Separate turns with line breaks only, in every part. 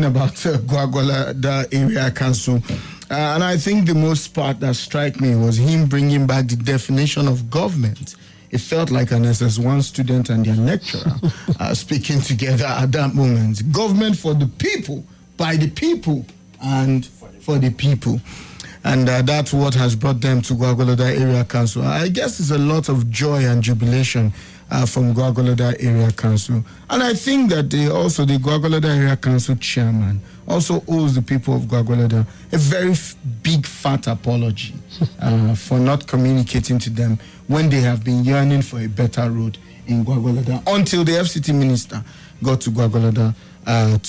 about Gwagwalada Area Council. And I think the most part that struck me was him bringing back the definition of government. It felt like an SS1 student and their lecturer speaking together at that moment. Government for the people, by the people, and for the people. And that's what has brought them to Gwagwalada Area Council. I guess it's a lot of joy and jubilation from Gwagwalada Area Council. And I think that the Gwagwalada Area Council chairman also owes the people of Gwagwalada a very big fat apology for not communicating to them when they have been yearning for a better road in Gwagwalada until the FCT minister got to Gwagwalada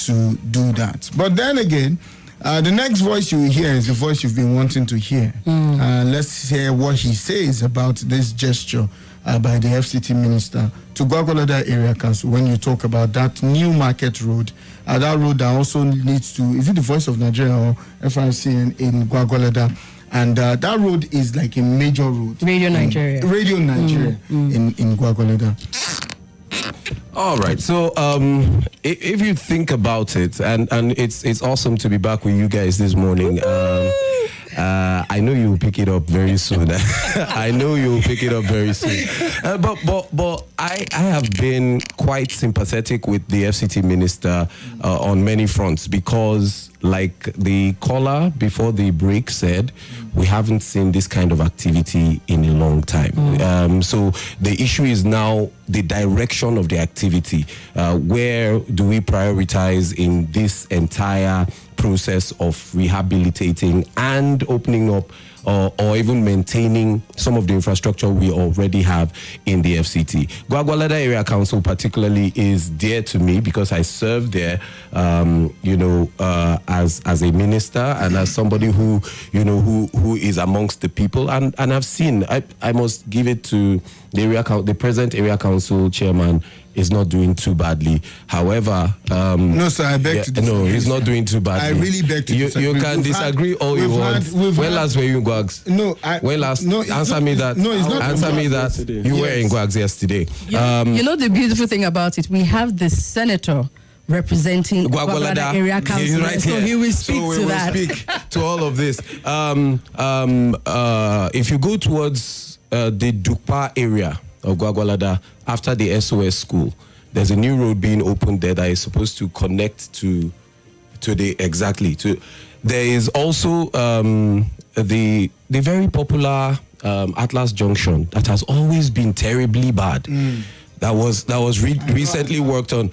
to do that. But then again, the next voice you will hear is the voice you've been wanting to hear. Let's hear what he says about this gesture by the FCT minister to Gwagwalada Area Council when you talk about that new market road. That road that also leads to, is it the Voice of Nigeria or FRC in Gwagwalada? And that road is like a major road. Radio Nigeria. In Gwagwalada.
All right. So if you think about it, and it's awesome to be back with you guys this morning. I know you'll pick it up very soon. I know you'll pick it up very soon. But I have been quite sympathetic with the FCT minister on many fronts because, like the caller before the break said, we haven't seen this kind of activity in a long time. So the issue is now the direction of the activity. Where do we prioritize in this entire process of rehabilitating and opening up or even maintaining some of the infrastructure we already have in the FCT. Gwagwalada Area Council particularly is dear to me because I served there, as a minister and as somebody who is amongst the people. And I've seen, I must give it to the present area council chairman is not doing too badly. However,
no, sir, I beg to disagree.
No, he's not doing too badly.
I really beg to disagree.
You can disagree all you want. When last were you in Gwags?
No,
when last? Answer me that. No, it's not. Answer me that. You were in Gwags yesterday.
You know the beautiful thing about it? We have the senator representing Gwagwalada Area Council.
He's right here.
So he will speak
to
that.
Speak to all of this. If you go towards the Dukpa area of Gwagwalada, after the SOS school, there's a new road being opened there that is supposed to connect to the there is also the very popular Atlas Junction that has always been terribly bad. That was recently worked on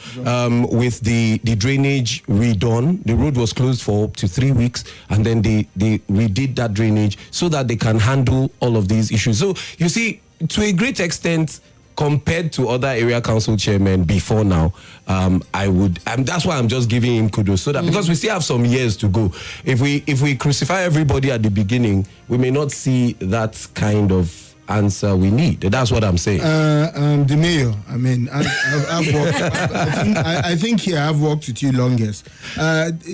with the drainage redone. The road was closed for up to 3 weeks, and then they redid that drainage so that they can handle all of these issues. So you see, to a great extent, compared to other area council chairmen before now, that's why I'm just giving him kudos, so that because we still have some years to go. If we crucify everybody at the beginning, we may not see that kind of answer we need. That's what I'm saying.
The mayor, I mean, I've worked. I think here I've worked with you longest.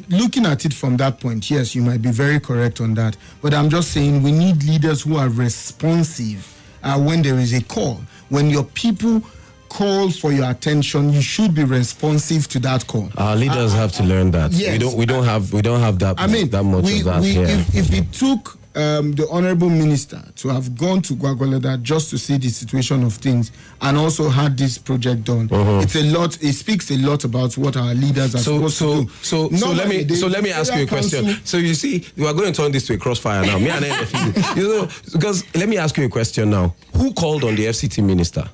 Looking at it from that point, yes, you might be very correct on that. But I'm just saying we need leaders who are responsive when there is a call. When your people call for your attention, you should be responsive to that call.
Our leaders have to learn that.
Yes,
we don't have that. I mean, that much of that here.
If it took the honorable minister to have gone to Gwagwalada just to see the situation of things and also had this project done, it's a lot. It speaks a lot about what our leaders are supposed to do.
So let me ask you a question. So you see, we are going to turn this to a crossfire now. Me and Effizy. Because let me ask you a question now. Who called on the FCT minister?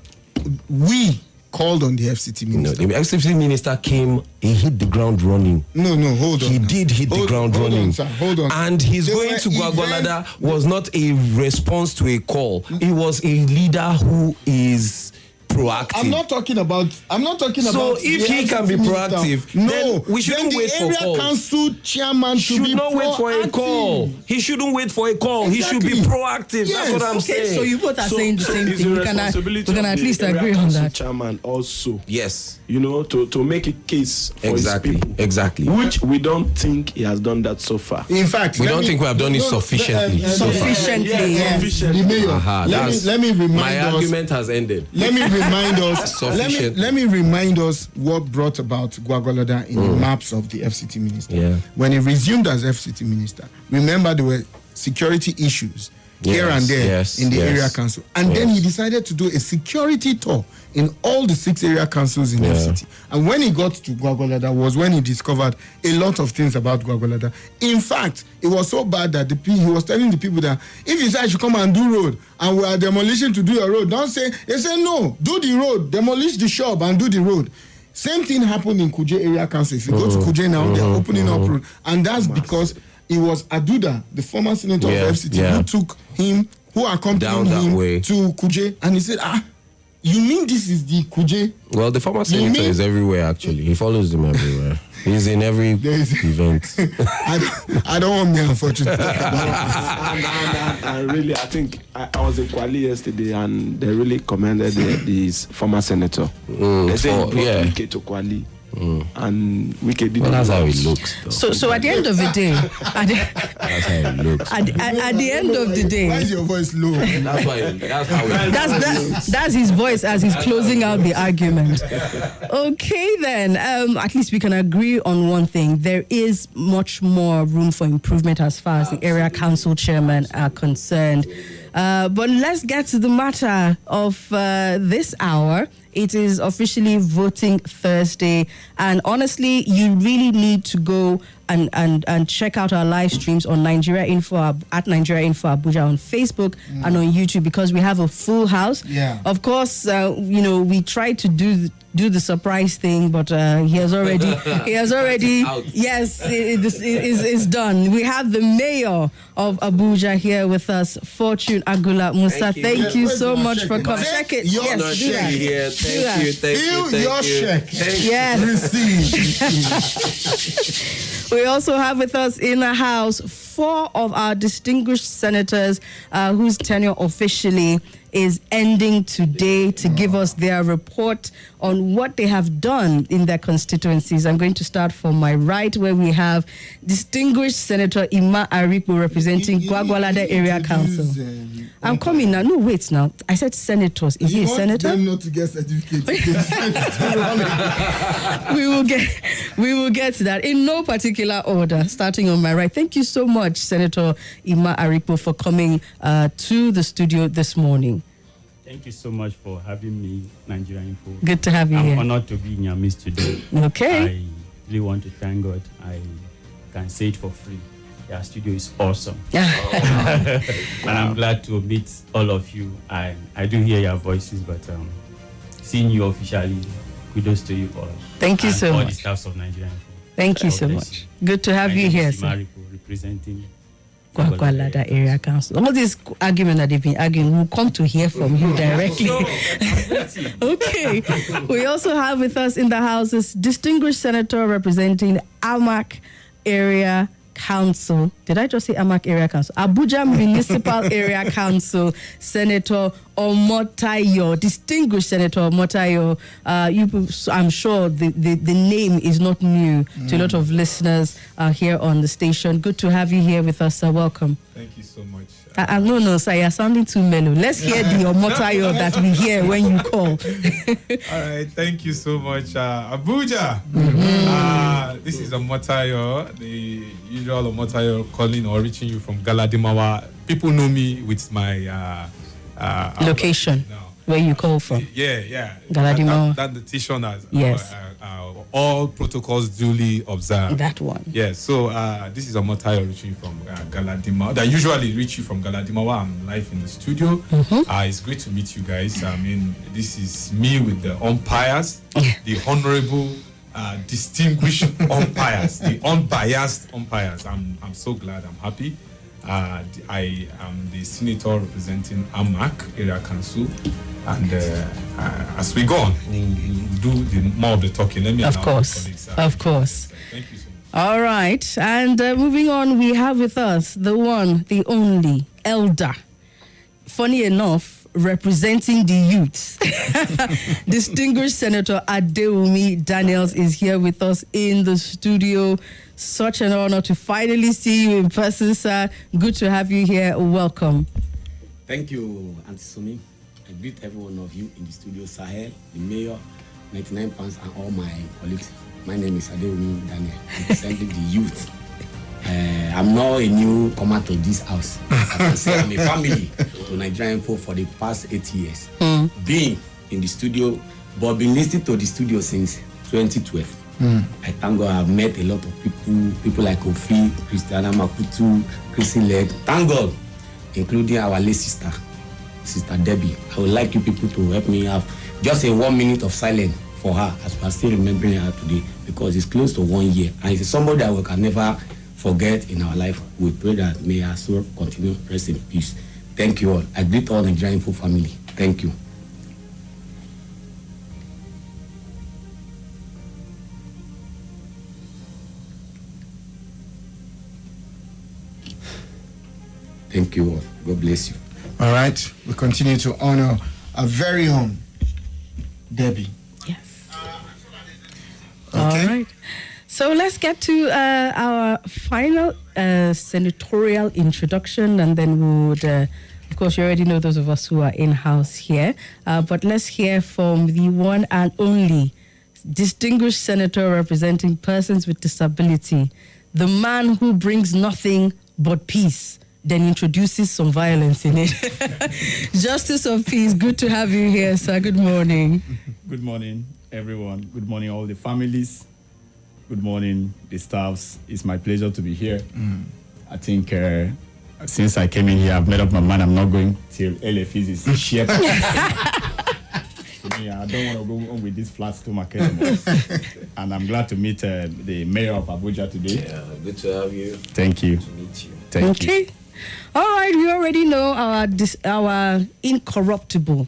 We called on the FCT minister.
No, the FCT minister came, he hit the ground running.
No, hold on.
He did hit the ground running.
Hold on.
And his going to Gwagwalada was not a response to a call. He was a leader who is proactive.
I'm not talking about.
So if he can be proactive, then we shouldn't wait for calls.
The area council chairman should not
wait for a call. He shouldn't wait for a call. Exactly. He should be proactive. Yes. That's what I'm saying.
So you both are saying the same thing. We can at least agree on that.
Chairman also.
Yes.
To make a case for his people.
Exactly.
Which we don't think he has done that so far.
In fact,
we don't think we have done it sufficiently.
Sufficiently.
Let me remind
my argument has ended.
Let me remind remind us.
Sufficient.
Let me remind us what brought about Gwagwalada in the maps of the FCT minister.
Yeah.
When he resumed as FCT minister, remember there were security issues here and there in the area council, and then he decided to do a security tour in all the 6 area councils in FCT. And when he got to Gwagwalada was when he discovered a lot of things about Gwagwalada. In fact, it was so bad that he was telling the people that if you say I should come and do road and we are demolishing to do your road, don't say, they say no, do the road, demolish the shop and do the road. Same thing happened in Kuje area council. If you go to Kuje now, they're opening up road, and that's because it was Aduda, the former senator of FCT, who took him, who accompanied him to Kuje, and he said, you mean this is the Kuje?
Well, the former senator is everywhere, actually. He follows them everywhere. He's in every event.
I don't want me, unfortunately.
and really, I think I was in Kwali yesterday, and they really commended this former senator. They say he brought Wike to Kwali. And Wike didn't.
Well, that's how it looks.
So at the end of the day,
that's how it looks.
At the end of the day,
why is your voice low?
That's how it
that's his voice as he's closing out the argument. Okay, then. At least we can agree on one thing. There is much more room for improvement as far as the area council chairmen are concerned. But let's get to the matter of this hour. It is officially voting Thursday, and honestly, you really need to go and check out our live streams on Nigeria Info at Nigeria Info Abuja on Facebook and on YouTube, because we have a full house.
Yeah.
Of course, we tried to do the surprise thing, but he has already yes, it is done. We have the mayor of Abuja here with us, Fortune Agula Musa. Thank you so much for coming. Check it. Yes, do that.
Here. Thank you.
Your check.
Yes.
Receive.
We also have with us in the house 4 of our distinguished senators whose tenure officially is ending today, to give us their report on what they have done in their constituencies. I'm going to start from my right, where we have distinguished Senator Ima Arikpo representing Gwagwalada Area Council. I'm coming now. No, wait now. I said senators. Is he a senator?
Them not to get certificate.
We will get to that in no particular order, starting on my right. Thank you so much, Senator Ima Arikpo, for coming to the studio this morning.
Thank you so much for having me, Nigeria Info.
Good to have you here.
I'm honored to be in your midst today.
Okay.
I really want to thank God. I can say it for free. Your studio is awesome. And I'm glad to meet all of you. I do hear your voices, but seeing you officially, kudos to you all.
Thank you so
all
much.
the staffs of Nigeria Info.
Thank you so much. Good to have you here, sir.
Mariko, representing
Gwagwalada Area Council. All this argument that they've been arguing, we'll come to hear from you directly. Okay. We also have with us in the house this distinguished senator representing Amak Area Council. Did I just say Amak Area Council? Abuja Municipal Area Council, Senator Omotayo, distinguished Senator Omotayo. I'm sure the name is not new to a lot of listeners here on the station. Good to have you here with us, sir. Welcome.
Thank you so much.
No, sir, you're sounding too mellow. Let's hear the Omotayo that we hear when you call.
All right, thank you so much, Abuja. This is Omotayo, the usual Omotayo calling or reaching you from Galadimawa. People know me with my
location, where you call from.
Yeah.
Galadimawa.
That the T-shirt has
yes.
All protocols duly observed.
That one.
Yes. So this is Omotayo reaching from Galadimawa. They usually reach you from Galadimawa. I'm live in the studio. It's great to meet you guys. I mean, this is me with the umpires, the honorable, distinguished umpires, the unbiased umpires. I'm so glad. I'm happy. I am the senator representing Amak Area Council, and as we go on, we'll do more of the talking. Let me
of course.
Thank you so much.
All right, and moving on, we have with us the one, the only elder. Funny enough, representing the youths, distinguished Senator Adewumi Daniels is here with us in the studio. Such an honor to finally see you in person, sir. Good to have you here. Welcome.
Thank you, Auntie Somi. I greet every one of you in the studio, Sahel, the mayor, 99 pounds, and all my colleagues. My name is Adewumi Daniel, representing the youth. I'm not a newcomer to this house. I can say I'm a family to Nigerian folk for the past 8 years. Being in the studio, but been listening to the studio since 2012. I thank God I've met a lot of people like Kofi, Christiana Makutu, Chrissy Led. Thank God, including our late sister Debbie. I would like you people to help me have just a 1 minute of silence for her as we are still remembering her today, because it's close to 1 year and it's somebody that we can never forget in our life. We pray that may her soul continue to rest in peace. Thank you all. I greet all Nigerian folk family. Thank you. Thank you all. God bless you.
All right. We continue to honor our very own Debbie.
Yes.
Okay.
All right. So let's get to our final senatorial introduction, and then we would, of course, you already know those of us who are in-house here, but let's hear from the one and only distinguished senator representing persons with disability, the man who brings nothing but peace, then introduces some violence in it. Justice of Peace, good to have you here, sir. Good morning.
Good morning, everyone. Good morning, all the families. Good morning, the staffs. It's my pleasure to be here. I think since I came in here, I've made up my mind I'm not going till Effizy is shared. I don't want to go on with this flat stomach anymore. And I'm glad to meet the mayor of Abuja today.
Yeah, good to have you.
Thank you.
To meet you.
Thank you.
Okay. All right, we already know our incorruptible,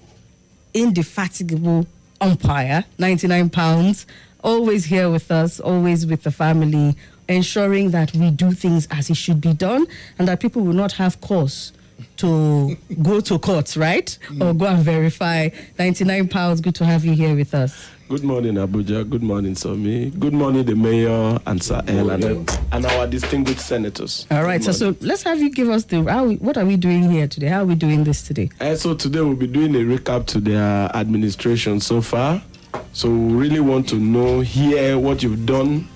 indefatigable umpire, 99 pounds, always here with us, always with the family, ensuring that we do things as it should be done and that people will not have cause to go to court, right? Or go and verify. 99 pounds, good to have you here with us.
Good morning, Abuja. Good morning, Somi. Good morning, the mayor and Sahel and our distinguished senators.
All right, so let's have you give us what are we doing here today? How are we doing this today?
So today we'll be doing a recap to their administration so far. So we really want to hear what you've done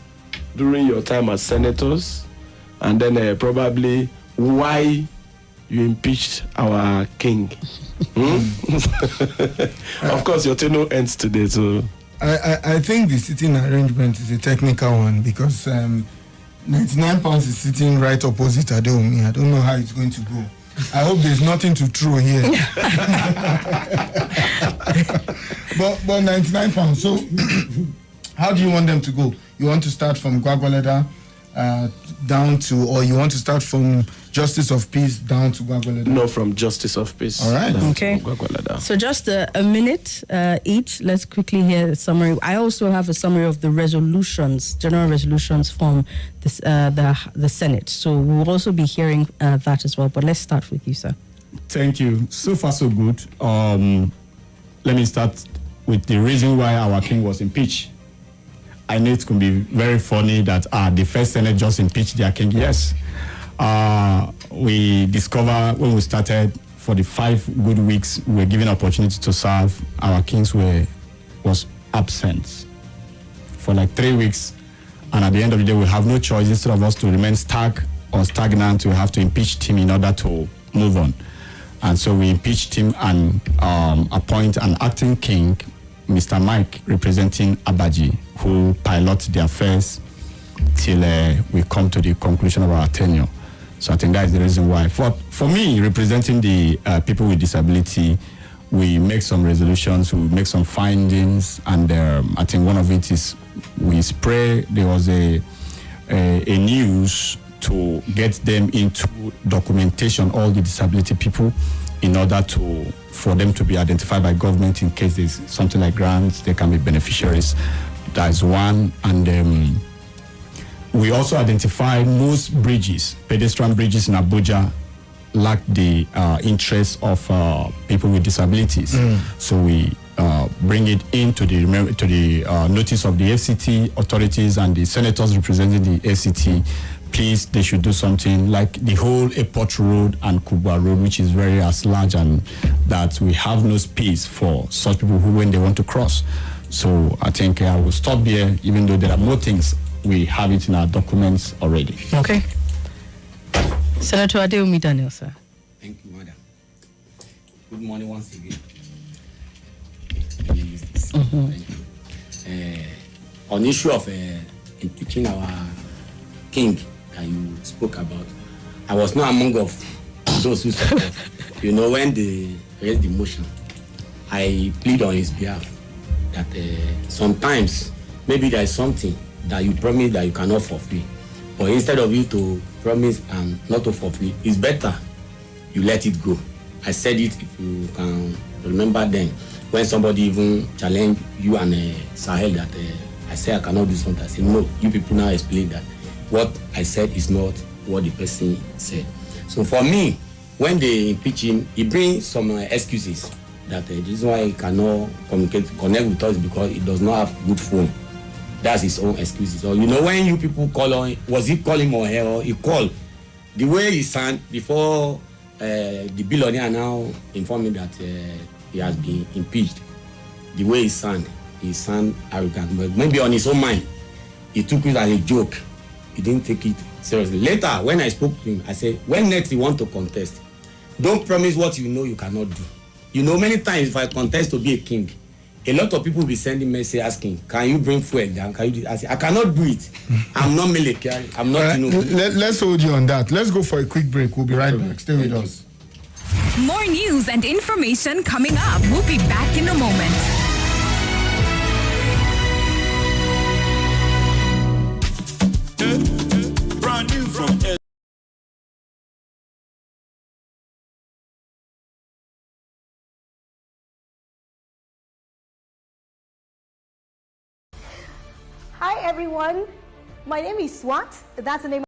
during your time as senators, and then probably why you impeached our king. Of course, your tenure ends today, so...
I think the sitting arrangement is a technical one because 99 pounds is sitting right opposite Adeomi. I don't know how it's going to go. I hope there's nothing to throw here. but 99 pounds. So how do you want them to go? You want to start from Gwagwalada down to, or you want to start from Justice of Peace down to Gwagwalada?
No, from Justice of Peace.
All right.
Okay. So just a minute each. Let's quickly hear a summary. I also have a summary of the resolutions, general resolutions from this, the Senate. So we'll also be hearing that as well. But let's start with you, sir.
Thank you. So far, so good. Let me start with the reason why our king was impeached. I know it can be very funny that the first Senate just impeached their king. Yes. We discovered when we started, for the 5 good weeks, we were given opportunity to serve. Our kings was absent for like 3 weeks. And at the end of the day, we have no choice. Instead of us to remain stuck or stagnant, we have to impeach him in order to move on. And so we impeached him and appoint an acting king, Mr. Mike, representing Abaji, who pilots the affairs till we come to the conclusion of our tenure. So I think that is the reason why. For me, representing the people with disability, we make some resolutions, we make some findings, and I think one of it is we spray. There was a news to get them into documentation, all the disability people, in order for them to be identified by government in case there's something like grants, they can be beneficiaries. That's one. And we also identify most bridges, pedestrian bridges in Abuja, lack the interest of people with disabilities. So we bring it into the notice of the FCT authorities and the senators representing the FCT please, they should do something like the whole Airport Road and Kubwa Road, which is very as large, and that we have no space for such people who, when they want to cross. So I think I will stop here, even though there are more things. We have it in our documents already.
Okay. Senator Adeomi Daniel, sir.
Thank you, madam. Good morning once again. Let me use this. Thank you. On issue of impeaching our king that you spoke about, I was not among of those who support. When they raised the motion, I plead on his behalf that sometimes maybe there is something that you promise that you cannot fulfill, but instead of you to promise and not to fulfill, it's better you let it go. I said it, if you can remember then, when somebody even challenged you and Sahel that I said I cannot do something. I said no, you people now explain that what I said is not what the person said. So for me, when they impeach him, he brings some excuses that the reason why he cannot connect with us because he does not have good phone. That's his own excuses. So when you people call on, was he calling on her or he called? The way he sang before the billionaire now informed me that he has been impeached. The way he sang arrogant, but maybe on his own mind, he took it as a joke. He didn't take it seriously. Later, when I spoke to him, I said, when next you want to contest, don't promise what you know you cannot do. Many times if I contest to be a king, a lot of people will be sending message asking, can you bring fuel down? Can you do? I say, I cannot do it. I'm not military. I'm not.
Let's hold you on that. Let's go for a quick break. We'll be right back. Stay with us.
More news and information coming up. We'll be back in a moment.
Brand new from
Hi everyone, my name is Swat. That's the name.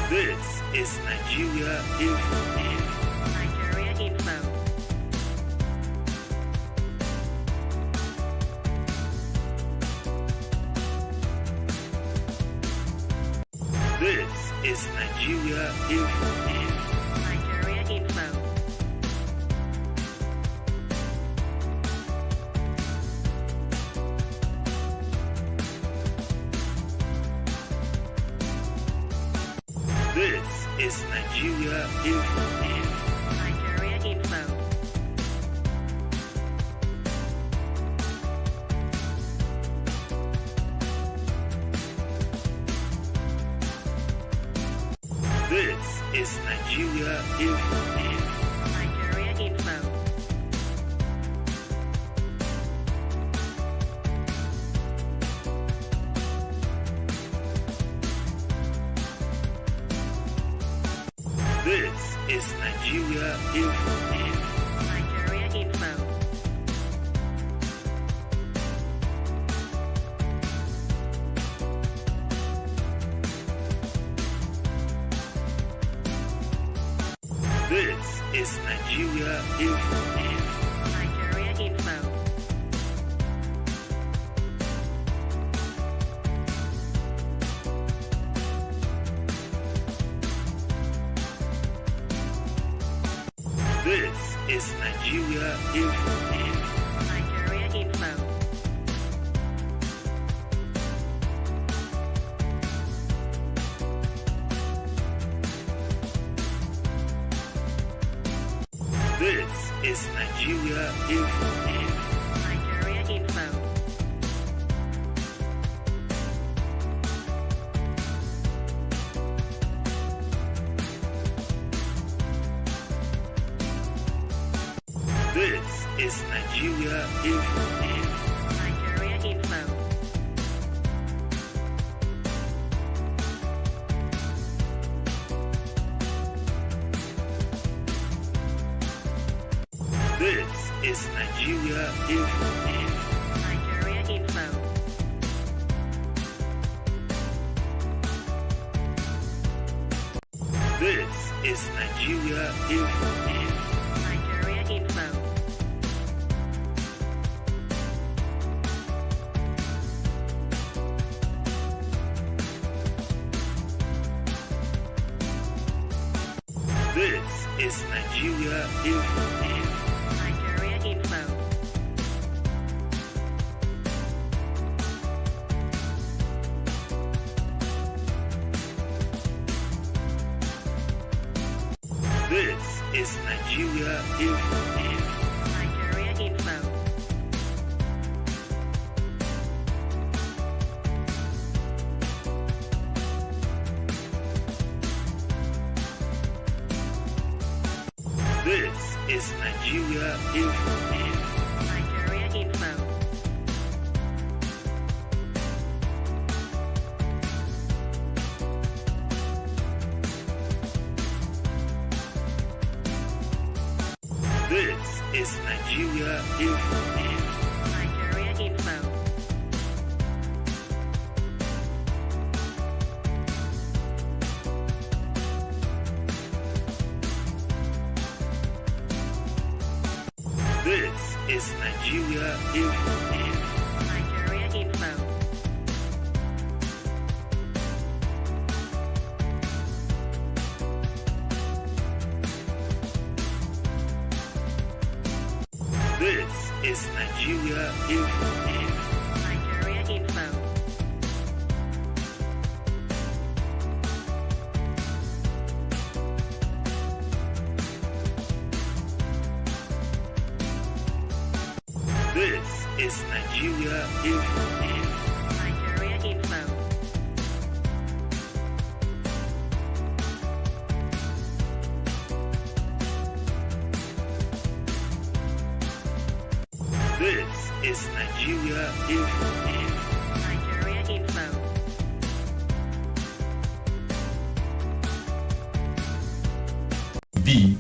This is Nigeria Info.
Nigeria Info.
This is Nigeria Info.
Nigeria Info.
This is Nigeria Info.
Nigeria Info.
This is Nigeria Info.
Nigeria Info.
This is Nigeria Info.
Nigeria Info.
This is Nigeria Info.
Nigeria Info.
This is Nigeria Info.
Nigeria Info.
This is Nigeria Info.
Nigeria Info.
This is Nigeria Info.
Nigeria Info.
This is Nigeria Info.
Nigeria Info.
This is Nigeria Info.
Nigeria Info.
This is Nigeria Info.
Nigeria Info.
This is Nigeria Info.
Nigeria Info.
This is Nigeria Info.
Nigeria Info.
This is Nigeria Info.
Nigeria Info.
This is Nigeria Info.
Nigeria Info.
This is Nigeria Info.
Nigeria Info.
This is Nigeria Info.
Nigeria Info.
This is Nigeria Info.
Nigeria Info.
Be,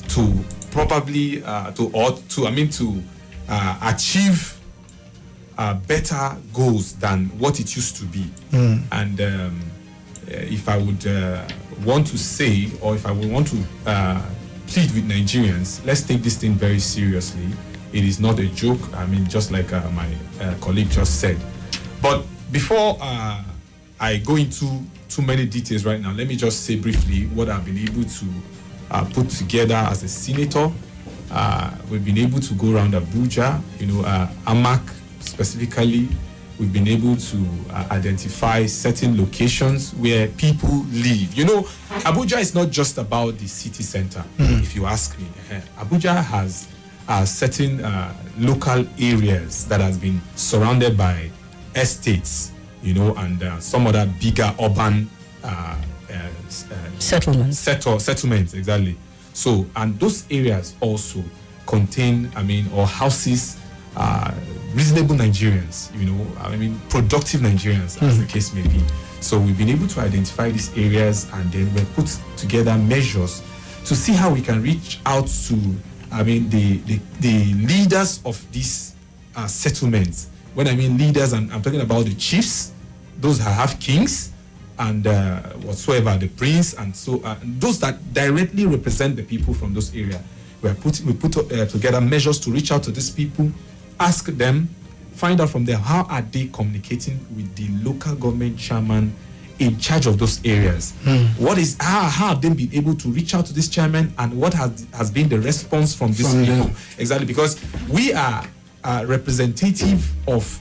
to probably to achieve better goals than what it used to be. And if I would want to say, or if I would want to plead with Nigerians, let's take this thing very seriously. It is not a joke. Just like my colleague just said. But before I go into too many details right now, let me just say briefly what I've been able to put together as a senator. We've been able to go around Abuja, Amak specifically. We've been able to identify certain locations where people live. Abuja is not just about the city center, if you ask me. Abuja has certain local areas that has been surrounded by estates, and some other bigger urban settlements, exactly. So, and those areas also contain, or houses reasonable Nigerians, productive Nigerians, as the case may be. So we've been able to identify these areas, and then we've put together measures to see how we can reach out to, the leaders of these settlements. When I mean leaders, I'm talking about the chiefs, those that have kings, and whatsoever, the prince, and so those that directly represent the people from those areas. We put together measures to reach out to these people, ask them, find out from them how are they communicating with the local government chairman in charge of those areas. How have they been able to reach out to this chairman, and what has been the response from these people? Exactly, because we are representative of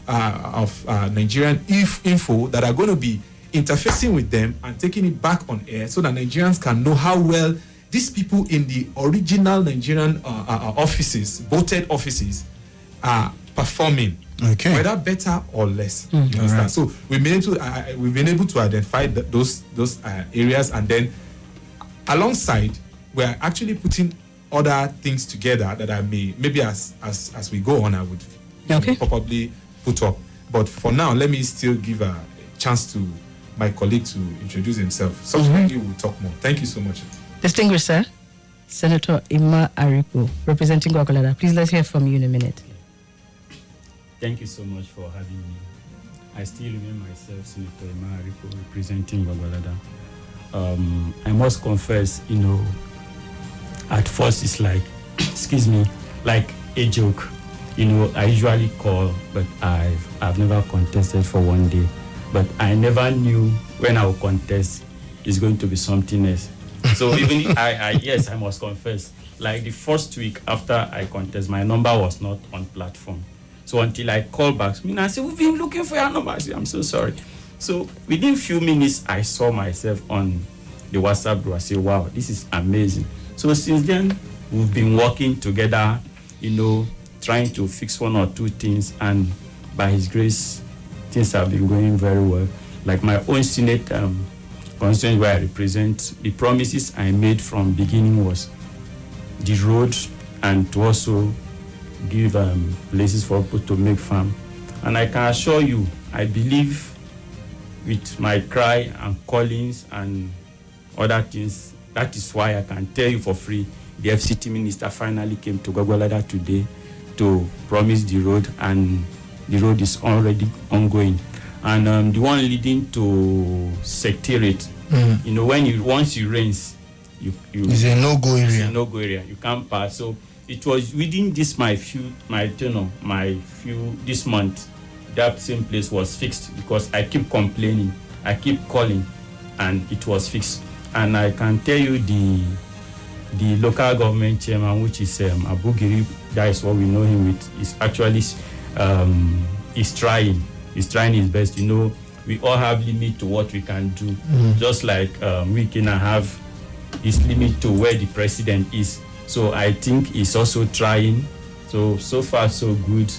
Nigerian info that are going to be interfacing with them and taking it back on air, so that Nigerians can know how well these people in the original Nigerian offices, voted offices, are performing, whether better or less. You understand? Right. So we've been able to identify those areas, and then alongside we're actually putting other things together that I maybe as we go on I would probably put up. But for now, let me still give a chance to my colleague to introduce himself. Subsequently, we'll talk more. Thank you so much.
Distinguished Sir, Senator Emma Aripo, representing Gwagwalada. Please, let's hear from you in a minute.
Thank you so much for having me. I still remember myself, Senator Emma Aripo, representing Gwagwalada. I must confess, at first it's like, like a joke. I usually call, but I've never contested for one day. But I never knew when I would contest, it's going to be something else. So even yes, I must confess, like the first week after I contest, my number was not on platform. So until I called back, I said, we've been looking for your number. I said, I'm so sorry. So within few minutes, I saw myself on the WhatsApp group. I said, wow, this is amazing. So since then, we've been working together, trying to fix one or two things, and by His grace, things have been going very well. Like my own Senate constituency where I represent, the promises I made from beginning was the road, and to also give places for people to make farm. And I can assure you, I believe with my cry and callings and other things, that is why I can tell you for free, the FCT minister finally came to Gwagwalada today to promise the road, and the road is already ongoing. And the one leading to Secretariat, once it rains,
it's a no-go area.
It's a no-go area. You can't pass. So it was within this this month, that same place was fixed, because I keep complaining, I keep calling, and it was fixed. And I can tell you the local government chairman, which is Abuja, that is what we know him with, is actually is trying his best. We all have limit to what we can do. Just like we can have his limit to where the president is. So I think he's also trying. So far so good.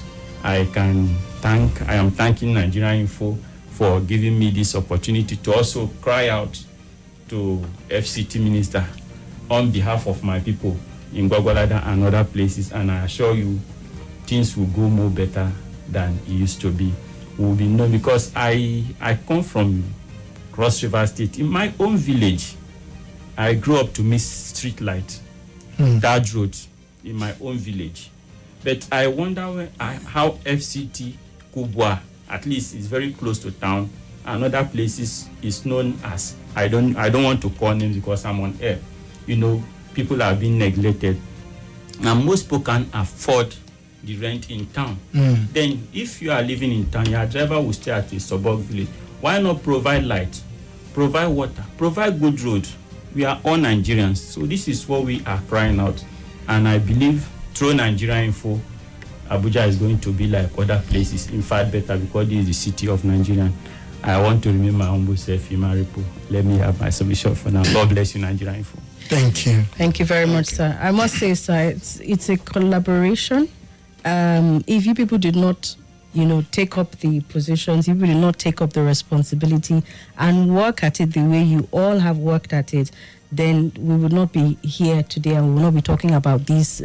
I am thanking Nigerian Info for giving me this opportunity to also cry out to FCT minister on behalf of my people in Gwagwalada and other places, and I assure you things will go more better than it used to be. Will be known, because I come from Cross River State. In my own village, I grew up to miss street light, that road in my own village. But I wonder how FCT Kubwa, at least is very close to town, and other places is known as, I don't want to call names because I'm on air. People are being neglected, and most people can afford the rent in town. Then if you are living in town, your driver will stay at a suburb village. Why not provide light, provide water, provide good road? We are all Nigerians, so this is what we are crying out. And I believe through Nigeria Info, Abuja is going to be like other places, in fact better, because this is the city of Nigeria. I want to remain my humble self, Emma Aripo. Let me have my submission for now. God bless you, Nigeria Info.
Thank you.
Thank you very much, sir. I must say, sir, it's a collaboration. If you people did not take up the positions, if we do not take up the responsibility and work at it the way you all have worked at it, then we would not be here today, and we will not be talking about these,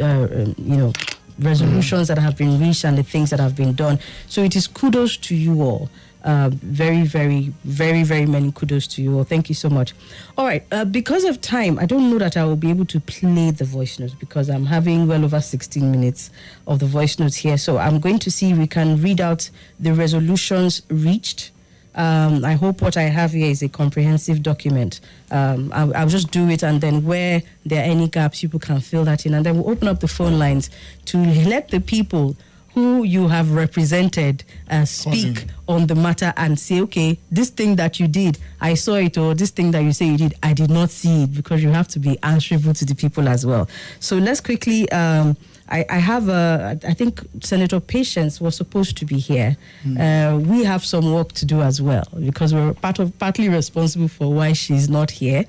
resolutions that have been reached and the things that have been done. So it is kudos to you all. Very, very, very, very many kudos to you all. Thank you so much. All right. Because of time, I don't know that I will be able to play the voice notes because I'm having well over 16 minutes of the voice notes here. So I'm going to see if we can read out the resolutions reached. I hope what I have here is a comprehensive document. I'll just do it, and then where there are any gaps, people can fill that in. And then we'll open up the phone lines to let the people who you have represented speak on the matter and say, okay, this thing that you did, I saw it, or this thing that you say you did, I did not see it, because you have to be answerable to the people as well. So let's quickly, I think Senator Patience was supposed to be here. We have some work to do as well, because we're partly responsible for why she's not here.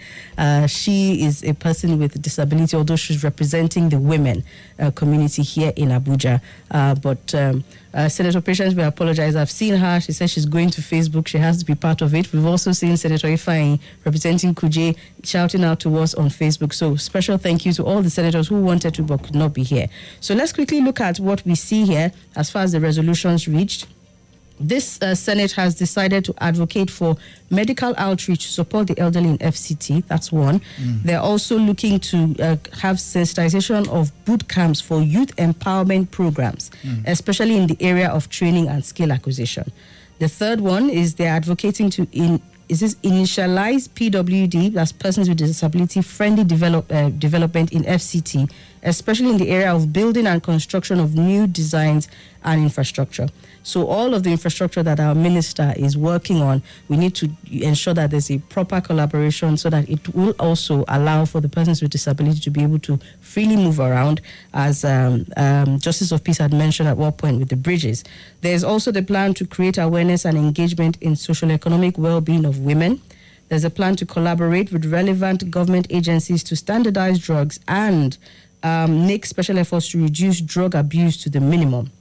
She is a person with a disability, although she's representing the women community here in Abuja. But Senator Patience, we apologize. I've seen her. She says she's going to Facebook. She has to be part of it. We've also seen Senator Effizy representing Kuje shouting out to us on Facebook. So special thank you to all the senators who wanted to but could not be here. So let's quickly look at what we see here as far as the resolutions reached. This Senate has decided to advocate for medical outreach to support the elderly in FCT. That's one. They're also looking to have sensitization of boot camps for youth empowerment programs, especially in the area of training and skill acquisition. The third one is they're advocating to initialize PWD, that's persons with disability friendly development in FCT, especially in the area of building and construction of new designs and infrastructure. So all of the infrastructure that our minister is working on, we need to ensure that there's a proper collaboration so that it will also allow for the persons with disability to be able to freely move around, as Justice of Peace had mentioned at one point with the bridges. There's also the plan to create awareness and engagement in social economic well-being of women. There's a plan to collaborate with relevant government agencies to standardize drugs and make special efforts to reduce drug abuse to the minimum.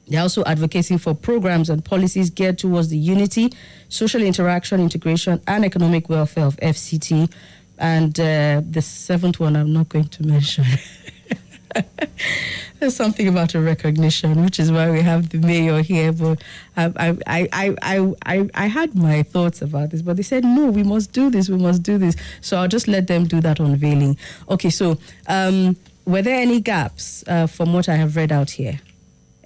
They're also advocating for programs and policies geared towards the unity, social interaction, integration, and economic welfare of FCT. And the seventh one I'm not going to mention. There's something about a recognition, which is why we have the mayor here. But I had my thoughts about this, but they said, no, we must do this, we must do this. So I'll just let them do that unveiling. Okay, so were there any gaps from what I have read out here?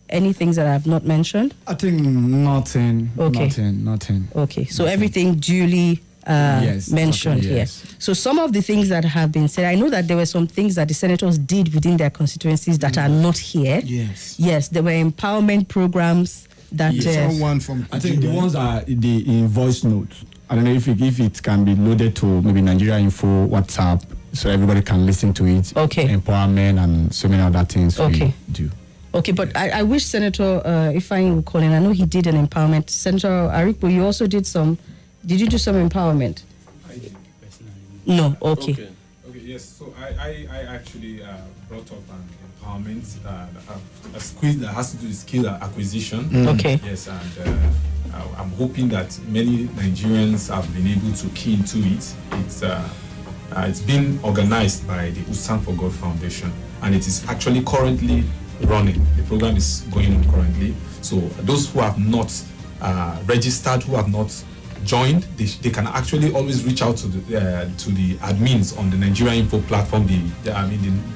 Any things that I have not mentioned?
I think nothing.
Okay.
Nothing.
Okay, so everything duly mentioned here. So some of the things that have been said, I know that there were some things that the senators did within their constituencies that are not here. Yes, there were empowerment programs that...
one from
I think the ones are the voice notes. I don't know if it can be loaded to maybe Nigeria Info, WhatsApp, so everybody can listen to it.
Okay.
Empowerment and so many other things we do.
Okay, but I wish Senator Effizy would call in. I know he did an empowerment. Senator Arikpo, you also did some... Did you do some empowerment?
I did personally.
No, okay.
Okay, yes. So I actually brought up an empowerment, a skill that has to do with skill acquisition.
Okay.
Yes, and I'm hoping that many Nigerians have been able to key into it. It's been organized by the Usan for God Foundation, and it is actually currently running. The program is going on currently. So those who have not registered, who have not joined, they can actually always reach out to the admins on the Nigeria Info platform, the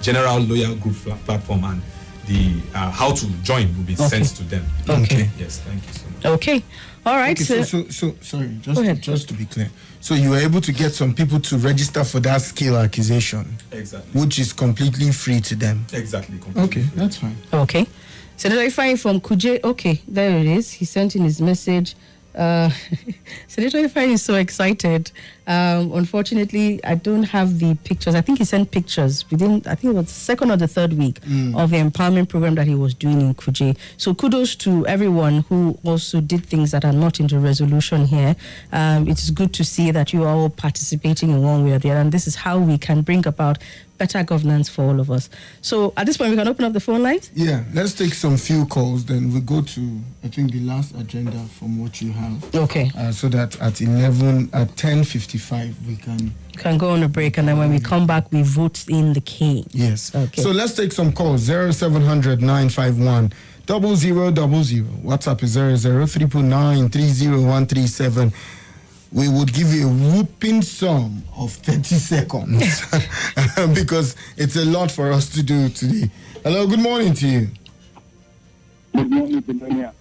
General Lawyer Group platform, and the how to join will be sent to them.
Okay.
Yes, thank you so much.
Okay. All right.
Okay, so sorry, just to be clear. So you were able to get some people to register for that skill acquisition.
Exactly.
Which is completely free to them.
Exactly. Completely
Okay,
free.
that's fine.
Okay. Senator Effizy from Kuje. Okay, there it is. He sent in his message. Senator Effizy is so excited. Unfortunately, I don't have the pictures. I think he sent pictures within, I think it was the second or the third week of the empowerment program that he was doing in Kuje. So kudos to everyone who also did things that are not in the resolution here. It's good to see that you are all participating in one way or the other, and this is how we can bring about better governance for all of us. So at this point, we can open up the phone lines.
Yeah, let's take some few calls. Then we go to, I think, the last agenda from what you have.
Okay.
So that at 10:55 we can
go on a break, and then when we come back, we vote in the key.
Yes.
Okay.
So let's take some calls. 0700 951 0000. WhatsApp is 0039930137. We would give you a whooping sum of 30 seconds because it's a lot for us to do today. Hello, good morning to you.
Good morning, Belonia.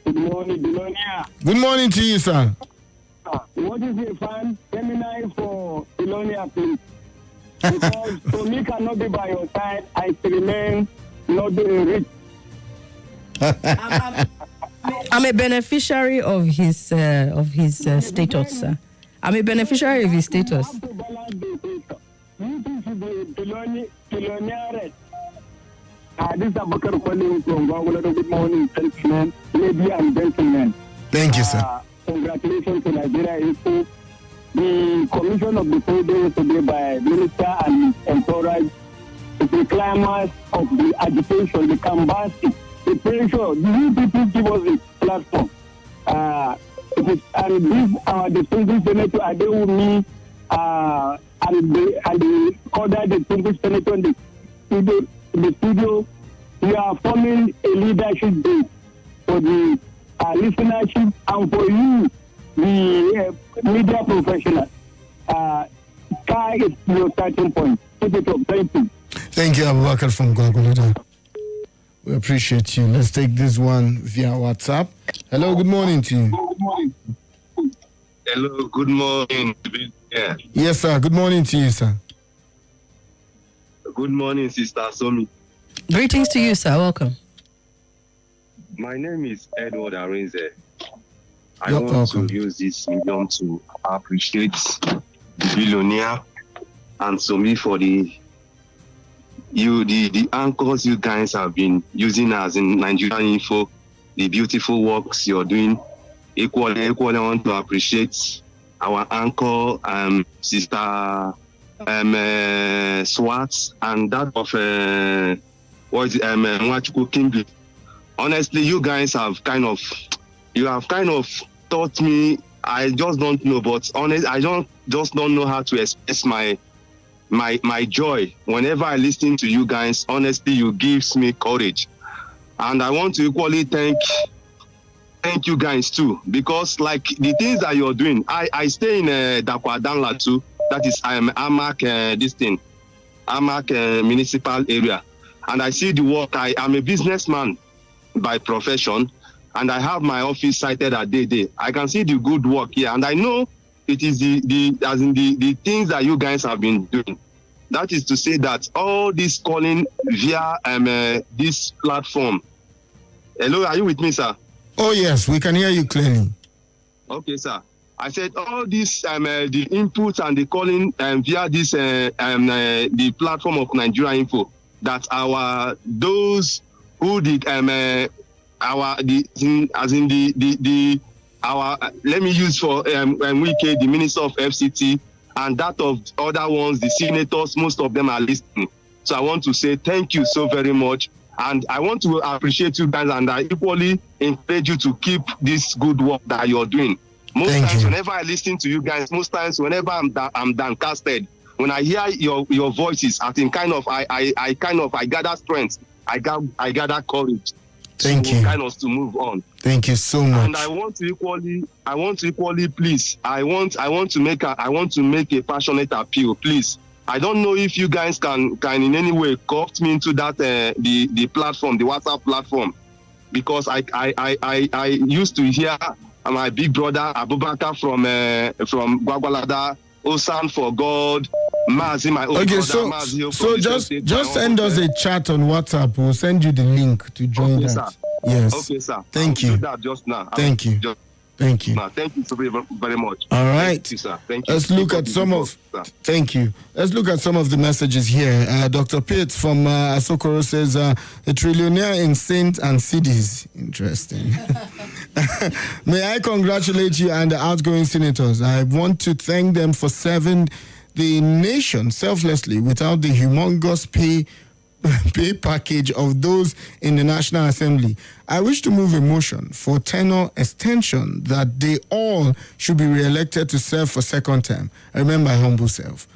Good morning, Belonia.
Good morning to you, sir.
What is a fan seminar for Belonia, please? Because Somi cannot be by your side. I remain not doing rich.
I'm a beneficiary of his status, sir. I'm a beneficiary of his status.
This is Abakar calling from Gwagwalada. Good morning, gentlemen, ladies and gentlemen.
Thank you, sir.
Congratulations to Nigeria Info. The commission of the Food today by Minister and entourage is the climax of the agitation, the canvassing, the pressure. These people give us a platform. And this our distinguished senator Adewumi and the other distinguished senator in the studio, we are forming a leadership base for the listenership and for you, the media professionals. Sky is your starting point. Keep it up. Thank you.
Thank you, Abubakar from Gwagwalada. We appreciate you. Let's take this one via WhatsApp. Hello, good morning to you.
Hello, good morning. Yeah.
Yes, sir. Good morning to you, sir.
Good morning, Sister Somi.
Greetings to you, sir. Welcome.
My name is Edward Arinze. I
You're
want
welcome.
to use this medium to appreciate the billionaire and Somi for the anchors you guys have been using as in Nigerian Info, the beautiful works you're doing. Equally, I want to appreciate our anchor, Sister Swat, and that of Nwachukwu Kimbi. Honestly, you guys have kind of taught me. I just don't know, but honestly, I don't know how to express my joy whenever I listen to you guys. Honestly, you gives me courage, and I want to equally thank you guys too, because like the things that you're doing, I stay in Dakwa Danla too. That is Amak municipal area, and I see the work. I am a businessman by profession, and I have my office sited at Dede. I can see the good work here, and I know it is the things that you guys have been doing. That is to say that all this calling via this platform. Hello, are you with me, sir?
Oh yes, we can hear you clearly.
Okay, sir. I said all this the inputs and the calling via this the platform of Nigeria Info, that those who did let me use for Wike, the Minister of FCT, and that of other ones, the senators, most of them are listening. So I want to say thank you so very much, and I want to appreciate you guys, and I equally encourage you to keep this good work that you're doing. Most times, whenever I listen to you guys, most times whenever I'm downcasted, when I hear your voices, I think I gather strength, I gather courage.
Thank you.
Kind of to move on.
Thank you so much.
And I want to equally, please. I want to make a passionate appeal, please. I don't know if you guys can in any way co-opt me into that the platform, the WhatsApp platform, because I used to hear my big brother Abubakar from Gwagwalada, Osan for God, Mazi, my own brother.
So just send us a chat on WhatsApp. We'll send you the link to join that.
Sir.
Yes.
Okay, sir.
Thank you.
Do that just now.
Thank you. Thank you.
No, thank you so very much.
All right.
Thank you, sir. Thank you.
Let's look at some of. Thank you. Let's look at some of the messages here. Dr. Pitt from Asokoro says, a trillionaire in saints and cities. Interesting. May I congratulate you and the outgoing senators. I want to thank them for serving the nation selflessly without the humongous pay package of those in the National Assembly. I wish to move a motion for tenure extension that they all should be re-elected to serve for second term. I remember my humble self.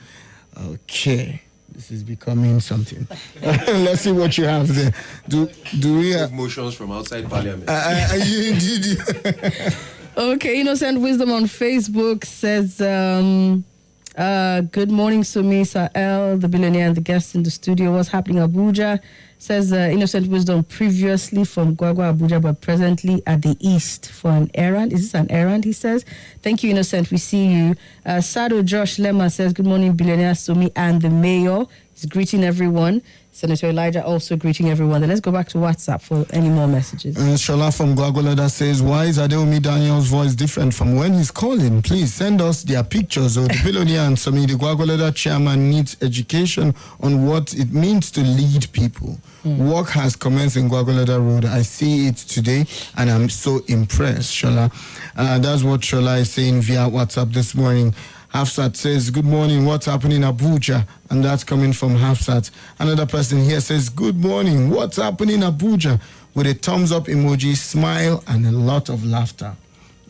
Okay. This is becoming something. Let's see what you have there. Do we have
motions from outside Parliament?
Okay, Innocent Wisdom on Facebook says, good morning, Somi, Sahel, the billionaire and the guests in the studio. What's happening, Abuja? Says Innocent Wisdom, previously from Gwagwa, Abuja, but presently at the East for an errand. Is this an errand, he says? Thank you, Innocent. We see you. Sado Josh Lema says, good morning, billionaire Somi and the mayor. He's greeting everyone. Senator Elijah also greeting everyone. Then let's go back to WhatsApp for any more messages.
Shola from Gwagwalada says, why is Adeomi Daniel's voice different from when he's calling? Please send us their pictures of the billionaire and Somi. The Gwagwalada chairman needs education on what it means to lead people. Work has commenced in Gwagwalada Road. I see it today and I'm so impressed, Shola. That's what Shola is saying via WhatsApp this morning. Hafsat says, good morning, what's happening in Abuja? And that's coming from Hafsat. Another person here says, good morning, what's happening in Abuja? With a thumbs up emoji, smile, and a lot of laughter.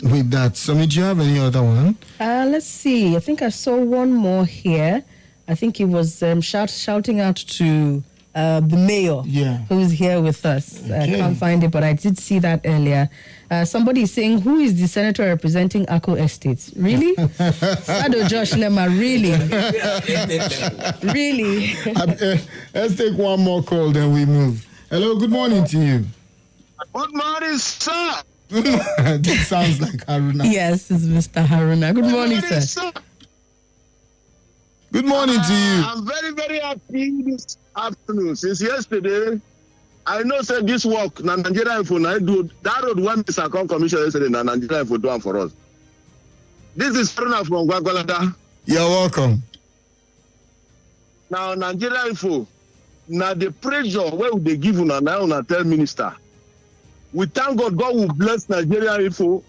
With that, Somi, do you have any other one?
Let's see. I think I saw one more here. I think he was shouting out to the mayor, who's here with us. I can't find it, but I did see that earlier. Somebody is saying, who is the senator representing Akko Estates? Really? Sado Josh Lema, really? Really?
Let's take one more call, then we move. Hello, good morning to you.
Good morning, sir.
This sounds like Haruna.
Yes, it's Mr. Haruna. Good morning, sir.
Good morning to you.
I'm very, very happy this afternoon. Since yesterday, I know said this work, na Nigeria Info, I do that road one Mr. Commission yesterday, na Nigeria Info do one for us. This is Haruna from Gwagwalada.
You're welcome.
Now, Nigeria Info, now the pressure where they give you now tell minister. We thank God, God will bless Nigeria Info.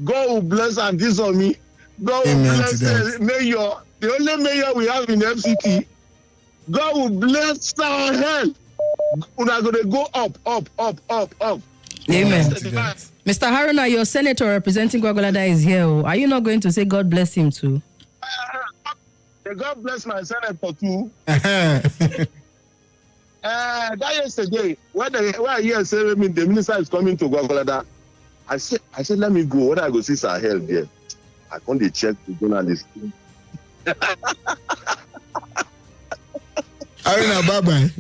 God will bless and this on me. God will bless mayor. The only mayor we have in FCT. God will bless our head. We're going to go up.
Amen. Mr. Haruna, your senator representing Gwagwalada is here. Are you not going to say God bless him too?
God bless my senator too. That yesterday, when I hear say the minister is coming to Gwagwalada, I said, let me go. What I go see Sahel there? I can't check the journalist.
Arina, bye-bye.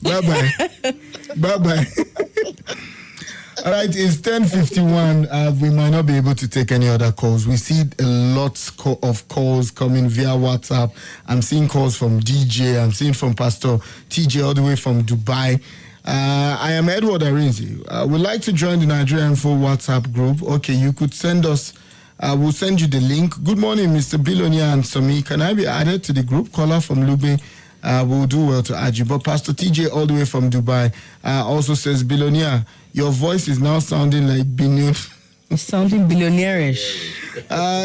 All right, it's 10:51. We might not be able to take any other calls. We see a lot of calls coming via WhatsApp. I'm seeing calls from DJ. I'm seeing from Pastor TJ all the way from Dubai. I am Edward Arinzi. Would like to join the Nigerian Info WhatsApp group. Okay, you could send us. We'll send you the link. Good morning, Mr. Billionaire and Somi. Can I be added to the group? Caller from Lube. We'll do well to add you. But Pastor TJ all the way from Dubai also says, Billionaire, your voice is now sounding like Binion.
It's sounding billionaire-ish.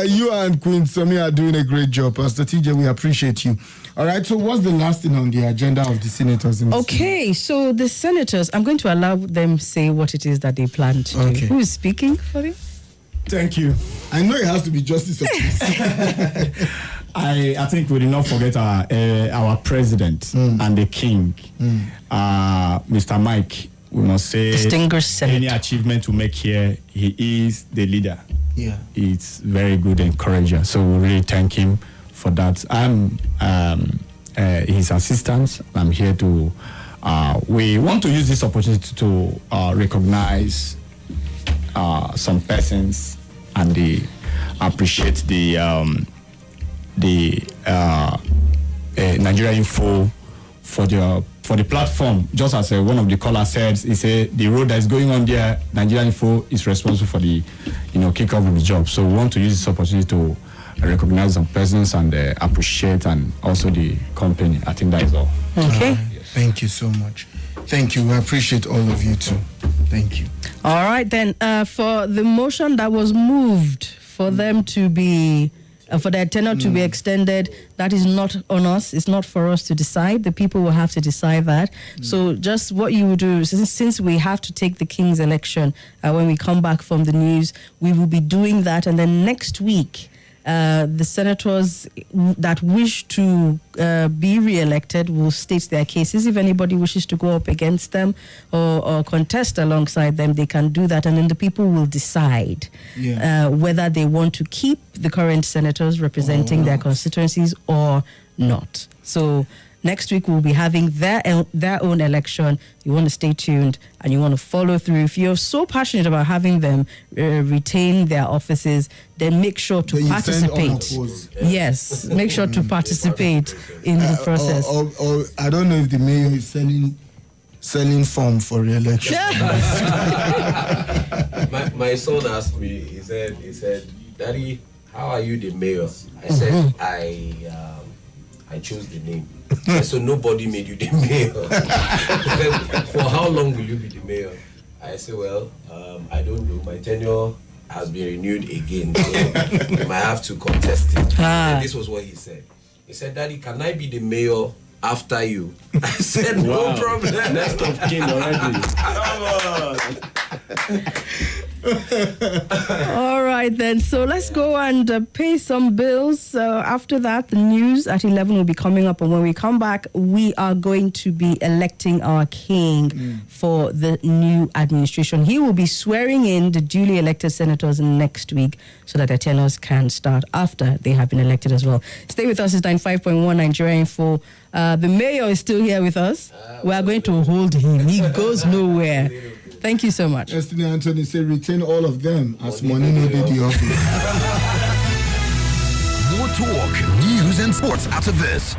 You and Queen Somi are doing a great job. Pastor TJ, we appreciate you. All right, so what's the last thing on the agenda of the senators?
Okay, so the senators, I'm going to allow them say what it is that they plan to do. Who is speaking for them?
Thank you.
I know it has to be justice of peace.
I think we did not forget our president and the king, Mr. Mike. We must say,
distinguished senator.
Any achievement we make here, he is the leader.
Yeah,
it's very good encourager. So we really thank him for that. I'm his assistant. I'm here to. We want to use this opportunity to recognize some persons and appreciate the Nigeria Info for the platform, just as one of the callers said, he said the road that is going on there, Nigerian Info is responsible for the kickoff of the job. So we want to use this opportunity to recognize some presence and appreciate, and also the company. I think that is all.
Okay.
Yes. Thank you so much. Thank you. I appreciate all of you too. Thank you.
All right then. For the motion that was moved for them to be. For their tenure to be extended, that is not on us. It's not for us to decide. The people will have to decide that. So just what you will do, since we have to take the King's election when we come back from the news, we will be doing that. And then next week, the senators that wish to be re-elected will state their cases. If anybody wishes to go up against them or contest alongside them, they can do that. And then the people will decide whether they want to keep the current senators representing their constituencies or not. So next week we'll be having their own election. You want to stay tuned and you want to follow through. If you're so passionate about having them retain their offices, then make sure to participate. Yes, make sure to participate in the process.
Or I don't know if the mayor is selling form for re-election.
my son asked me. He said, "Daddy, how are you the mayor?" I said, I chose the name. So nobody made you the mayor. For how long will you be the mayor? I said, well, I don't know. My tenure has been renewed again, so we might have to contest it. And this was what he said. He said, Daddy, can I be the mayor after you? I said, no problem.
Next of kin already. Come on.
All right then, so let's go and pay some bills. After that, the news at 11 will be coming up, and when we come back, we are going to be electing our king for the new administration. He will be swearing in the duly elected senators next week so that their tenures can start after they have been elected as well. Stay with us. It's 95.1 Nigeria Info. The mayor is still here with us. We are going to hold him. He goes nowhere. Thank you so much.
Destiny Anthony said retain all of them as money no dey the office.
More talk, news and sports after this.